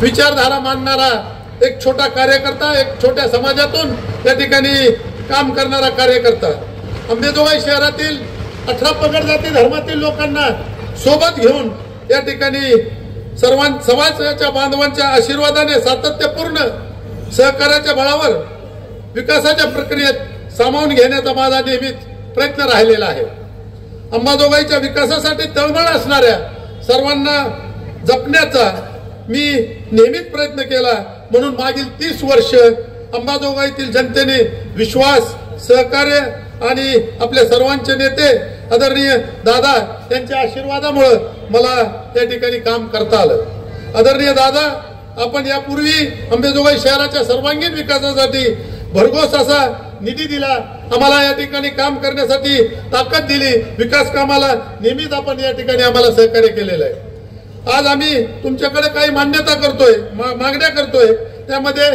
विचारधारा मांडणारा एक छोटा कार्यकर्ता, एक छोट्या समाजातून या ठिकाणी काम करणारा कार्यकर्ता, अंबेजोगाई शहरातील 18 पगड जाती धर्मातील लोकांना सोबत घेऊन या ठिकाणी समाजाच्या बांधवांच्या आशीर्वादाने सातत्यपूर्ण सहकार्याच्या बळावर विकासाच्या प्रक्रियेत सामावून घेण्याचा माझा नेहमीच प्रयत्न राहिलेला आहे। अंबाजोगाईच्या विकासासाठी तळमळ असणाऱ्या सर्वांना जपण्याचा मी नेहमीच प्रयत्न केला, म्हणून मागील 30 वर्ष अंबाजोगाईतील जनतेने विश्वास, सहकार्य आणि आपल्या सर्वांचे नेते आदरणीय दादा यांच्या आशीर्वादामुळे मला या ठिकाणी काम करता आलं। आदरणीय दादा, आपण यापूर्वी अंबेजोगाई शहराच्या सर्वांगीण विकासासाठी भरघोस असा निधी दिला, आम्हाला या ठिकाणी काम करण्यासाठी ताकद दिली, विकास कामाला नेहमीच आपण या ठिकाणी आम्हाला सहकार्य केलेलं आहे। आज आम्ही तुमच्याकडे काही मान्यता करतोय, मागण्या करतोय, त्यामध्ये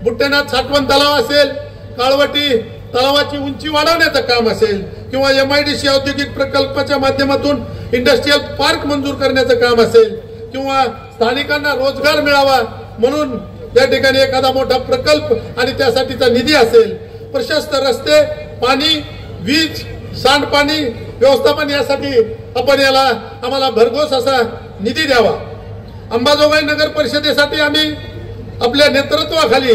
बुट्टेनाथ साठवण तलाव असेल, काळवटी तलावाची उंची वाढवण्याचं काम असेल, किंवा MIDC औद्योगिक प्रकल्पाच्या माध्यमातून इंडस्ट्रियल पार्क मंजूर करण्याचं काम असेल, किंवा स्थानिकांना रोजगार मिळावा म्हणून या ठिकाणी एखादा मोठा प्रकल्प आणि त्यासाठीचा निधी असेल, प्रशस्त रस्ते, पाणी, वीज, सांडपाणी व्यवस्थापन यासाठी आपण आम्हाला भरघोस असा निधी द्यावा। अंबाजोगाई नगर परिषदेसाठी आम्ही आपल्या नेतृत्वाखाली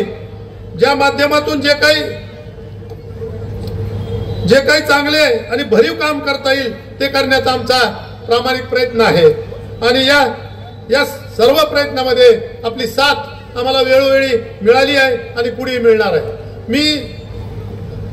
ज्या माध्यमातून जे काही चांगले आणि भरीव काम करता येईल ते करण्याचा आमचा प्रामाणिक प्रयत्न आहे आणि या सर्व प्रयत्नामध्ये आपली साथ आम्हाला वेळोवेळी मिळाली आहे आणि पुढे मिळणार आहे। मी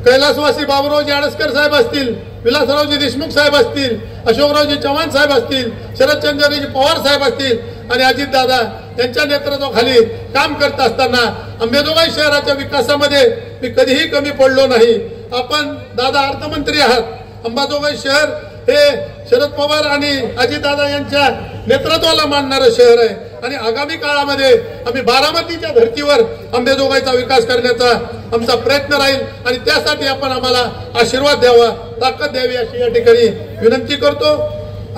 कैलासवासी बाबुरावजी आडसकर साहेब असतील, विलासरावजी देशमुख साहेब असतील, अशोकरावजी चव्हाण साहेब असतील, शरदचंद्रजी पवार साहेब असतील आणि अजितदादा यांच्या नेतृत्वाखाली काम करत असताना अंबेजोगाई शहराच्या विकासामध्ये मी कधीही कमी पडलो नाही। आपण दादा अर्थमंत्री आहात। अंबाजोगाई शहर हे शरद पवार आणि अजितदादा यांच्या नेतृत्वाला मानणारं शहर आहे आणि आगामी काळामध्ये आम्ही बारामतीच्या धर्तीवर अंबेजोगाईचा विकास करण्याचा आमचा प्रयत्न राहील आणि त्यासाठी आपण आम्हाला आशीर्वाद द्यावा, ताकद द्यावी अशी या ठिकाणी विनंती करतो।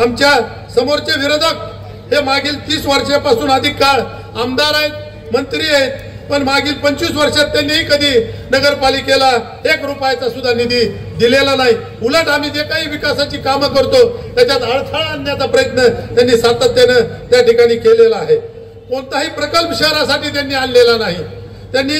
आमच्या समोरचे विरोधक हे मागील 30 वर्षापासून अधिक काळ आमदार आहेत, मंत्री आहेत, पण मागील 25 वर्षात त्यांनी कधी नगरपालिकेला 1 रुपयाचा सुद्धा निधी दिलेला नाही। उलट आम्ही जे काही विकासाची कामं करतो त्याच्यात अडथळा आणण्याचा प्रयत्न त्यांनी सातत्याने त्या ठिकाणी केलेला आहे। कोणताही प्रकल्प शहरासाठी त्यांनी आणलेला नाही। त्यांनी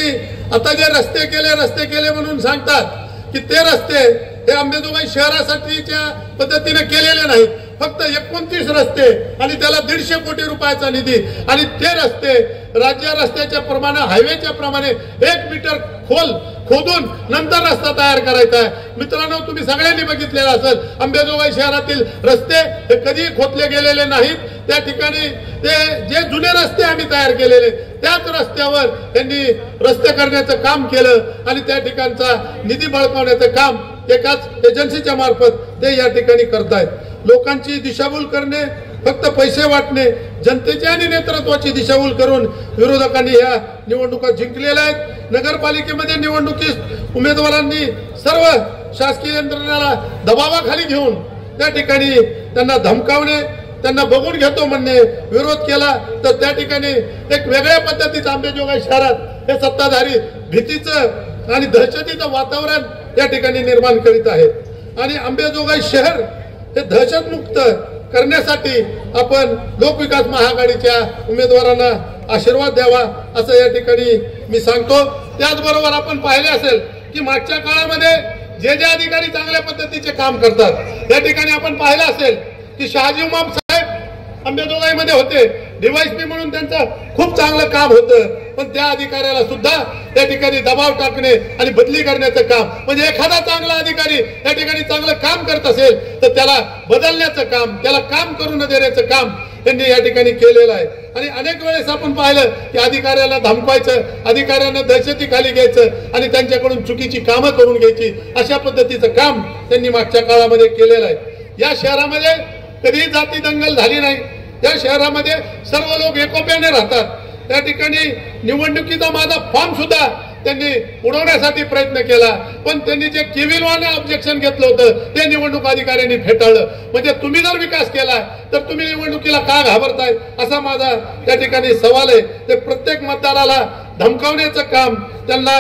आता जे रस्ते केले म्हणून सांगतात की ते रस्ते हे अंबेजोगाई शहरासाठीच्या पद्धतीने केलेले नाहीत, फक्त 29 रस्ते आणि त्याला 150 कोटी रुपयाचा निधी आणि ते रस्ते राज्य रस्त्याच्या प्रमाणे, हायवेच्या प्रमाणे 1 मीटर खोल खोदून नंतर रस्ता तयार करायचा आहे। मित्रांनो, तुम्ही सगळ्यांनी बघितलेलं असेल अंबेजोगाई शहरातील रस्ते हे कधी खोदले गेलेले नाहीत। त्या ठिकाणी ते जे जुने रस्ते आम्ही तयार केलेले त्याच रस्त्यावर त्यांनी रस्ते करण्याचं काम केलं आणि त्या ठिकाणचा निधी बळकावण्याचं काम एकाच एजन्सीच्या मार्फत ते या ठिकाणी करतायत। लोकांची दिशाभूल करणे, फक्त पैसे वाटणे, जनतेची आणि नेतृत्वाची दिशाभूल करून विरोधकांनी या निवडणुका जिंकलेल्या आहेत। नगरपालिकेमध्ये निवडणुकीत उमेदवारांनी सर्व शासकीय यंत्रणेला दबावाखाली घेऊन त्या ठिकाणी त्यांना धमकावणे, त्यांना बघून घेतो म्हणणे, विरोध केला तर त्या ठिकाणी एक वेगळ्या पद्धतीचं अंबेजोगाई शहरात हे सत्ताधारी भीतीचं आणि दहशतीचं वातावरण या ठिकाणी निर्माण करीत आहेत आणि अंबेजोगाई शहर हे दहशतमुक्त करण्यासाठी आपण लोकविकास महाआघाडीच्या उमेदवारांना आशीर्वाद द्यावा असं या ठिकाणी मी सांगतो। त्याचबरोबर आपण पाहिले असेल की मागच्या काळामध्ये जे अधिकारी चांगल्या पद्धतीचे काम करतात या ठिकाणी आपण पाहिलं असेल की शहाजी उमाप साहेब अंबेजोगाईमध्ये होते, DYSP म्हणून त्यांचं खूप चांगलं काम होतं, पण त्या अधिकाऱ्याला सुद्धा त्या ठिकाणी दबाव टाकणे आणि बदली करण्याचं काम, म्हणजे एखादा चांगला अधिकारी त्या ठिकाणी चांगलं काम करत असेल तर त्याला बदलण्याचं काम, त्याला काम करून देण्याचं काम त्यांनी या ठिकाणी केलेलं आहे। आणि अनेक वेळेस आपण पाहिलं की अधिकाऱ्याला धमकायचं, अधिकाऱ्यांना दहशतीखाली घ्यायचं आणि त्यांच्याकडून चुकीची कामं करून घ्यायची, अशा पद्धतीचं काम त्यांनी मागच्या काळामध्ये केलेलं आहे। या शहरामध्ये कधीही जाती दंगल झाली नाही, या शहरामध्ये सर्व लोक एकोप्याने राहतात। त्या ठिकाणी निवडणुकीचा माझा फॉर्म सुद्धा त्यांनी उडवण्यासाठी प्रयत्न केला, पण त्यांनी जे केविलवाने ऑब्जेक्शन घेतलं होतं ते निवडणूक अधिकाऱ्यांनी फेटाळलं. म्हणजे तुम्ही जर विकास केला तर तुम्ही निवडणुकीला का घाबरताय असा माझा त्या ठिकाणी सवाल आहे. ते प्रत्येक मतदाराला धमकावण्याचं काम, त्यांना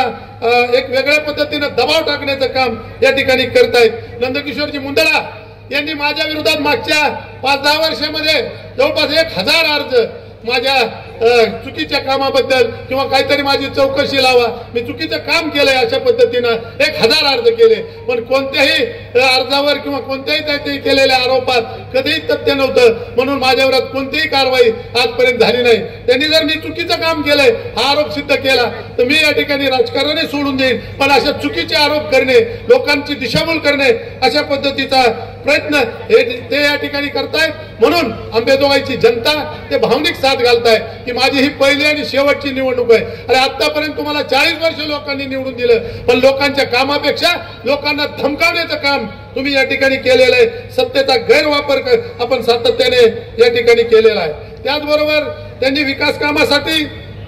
एक वेगळ्या पद्धतीने दबाव टाकण्याचं काम या ठिकाणी करतायत. नंदकिशोरजी मुंदडा यांनी माझ्या विरोधात मागच्या 5-10 वर्षामध्ये जवळपास 1000 अर्ज माझ्या चुकीच्या कामाबद्दल किंवा काहीतरी माझी चौकशी लावा, मी चुकीचं काम केलंय अशा पद्धतीनं 1000 अर्ज केले. पण कोणत्याही अर्जावर किंवा कोणत्याही त्यांनी केलेल्या आरोपात कधीही तथ्य नव्हतं, म्हणून माझ्यावर कोणतीही कारवाई आजपर्यंत झाली नाही. त्यांनी जर मी चुकीचं काम केलंय हा आरोप सिद्ध केला तर मी या ठिकाणी राजकारणही सोडून देईन. पण अशा चुकीचे आरोप करणे, लोकांची दिशाभूल करणे अशा पद्धतीचा प्रयत्न ते या ठिकाणी करतायत. म्हणून अंबेजोगाईची जनता ते भावनिक साथ घालताय की माझी ही पहिली आणि शेवटची निवडणूक आहे. अरे आतापर्यंत तुम्हाला 40 वर्ष लोकांनी निवडून दिलं, पण लोकांच्या कामापेक्षा लोकांना धमकावण्याचं काम तुम्ही या ठिकाणी केलेलं आहे. सत्तेचा गैरवापर आपण सातत्याने या ठिकाणी केलेला आहे. त्याचबरोबर त्यांनी विकास कामासाठी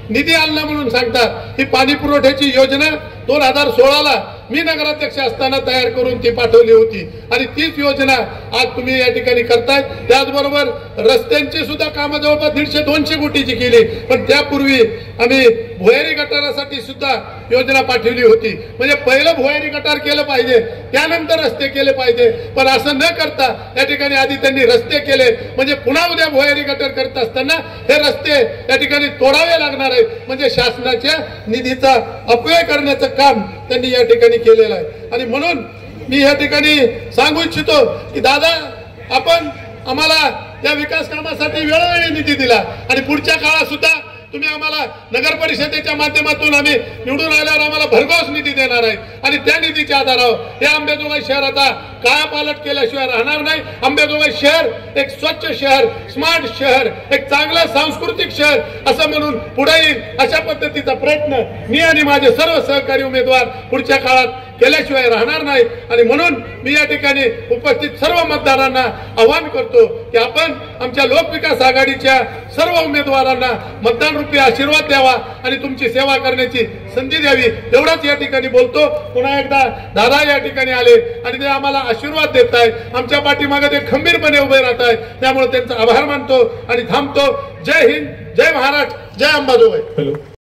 निधी आणला म्हणून सांगतात. ही पाणी पुरवठ्याची योजना 2016ला मी नगराध्यक्ष असताना तयार करून ती पाठवली होती आणि तीच योजना आज तुम्ही या ठिकाणी करताय. त्याचबरोबर रस्त्यांची सुद्धा कामं जवळपास 150-200 कोटीची केली, पण त्यापूर्वी आम्ही भुयारी गटारासाठी सुद्धा योजना पाठवली होती. म्हणजे पहिलं भुयारी गटार केलं पाहिजे, त्यानंतर रस्ते केले पाहिजे. पण असं न करता या ठिकाणी आधी त्यांनी रस्ते केले, म्हणजे पुन्हा उद्या भुयारी गटार करत असताना हे रस्ते या ठिकाणी तोडावे लागणार आहेत. म्हणजे शासनाच्या निधीचा अपव्यय करण्याचं काम त्यांनी या ठिकाणी केलेलं आहे. आणि म्हणून मी या ठिकाणी सांगू इच्छितो की दादा, आपण आम्हाला या विकास कामासाठी वेळोवेळी निधी दिला आणि पुढच्या काळात सुद्धा तुम्ही आम्हाला नगर परिषदेच्या माध्यमातून आम्ही निवडून आल्यावर आम्हाला भरघोस निधी देणार आहे आणि त्या निधीच्या आधारावर या अंबेजोगाई शहराचा कायापालट केल्याशिवाय राहणार नाही. अंबेजोगाई शहर एक स्वच्छ शहर, स्मार्ट शहर, एक चांगलं सांस्कृतिक शहर असं म्हणून पुढे येईल अशा पद्धतीचा प्रयत्न मी आणि माझे सर्व सहकारी उमेदवार पुढच्या काळात केल्याशिवाय राहणार नाही. आणि म्हणून मी या ठिकाणी उपस्थित सर्व मतदारांना आवाहन करतो की आपण आमच्या लोकविकास आघाडीच्या सर्व उमेदवारांना मतदान रूपी आशीर्वाद द्यावा आणि तुमची सेवा करण्याची संधी द्यावी एवढंच या ठिकाणी बोलतो. पुन्हा एकदा दादा या ठिकाणी आले आणि ते आम्हाला आशीर्वाद देत आहेत, आमच्या पाठीमागे ते खंबीरपणे उभे राहत आहेत. त्यामुळे त्यांचा आभार मानतो आणि थांबतो. जय हिंद, जय महाराष्ट्र, जय अंबाजोगाई.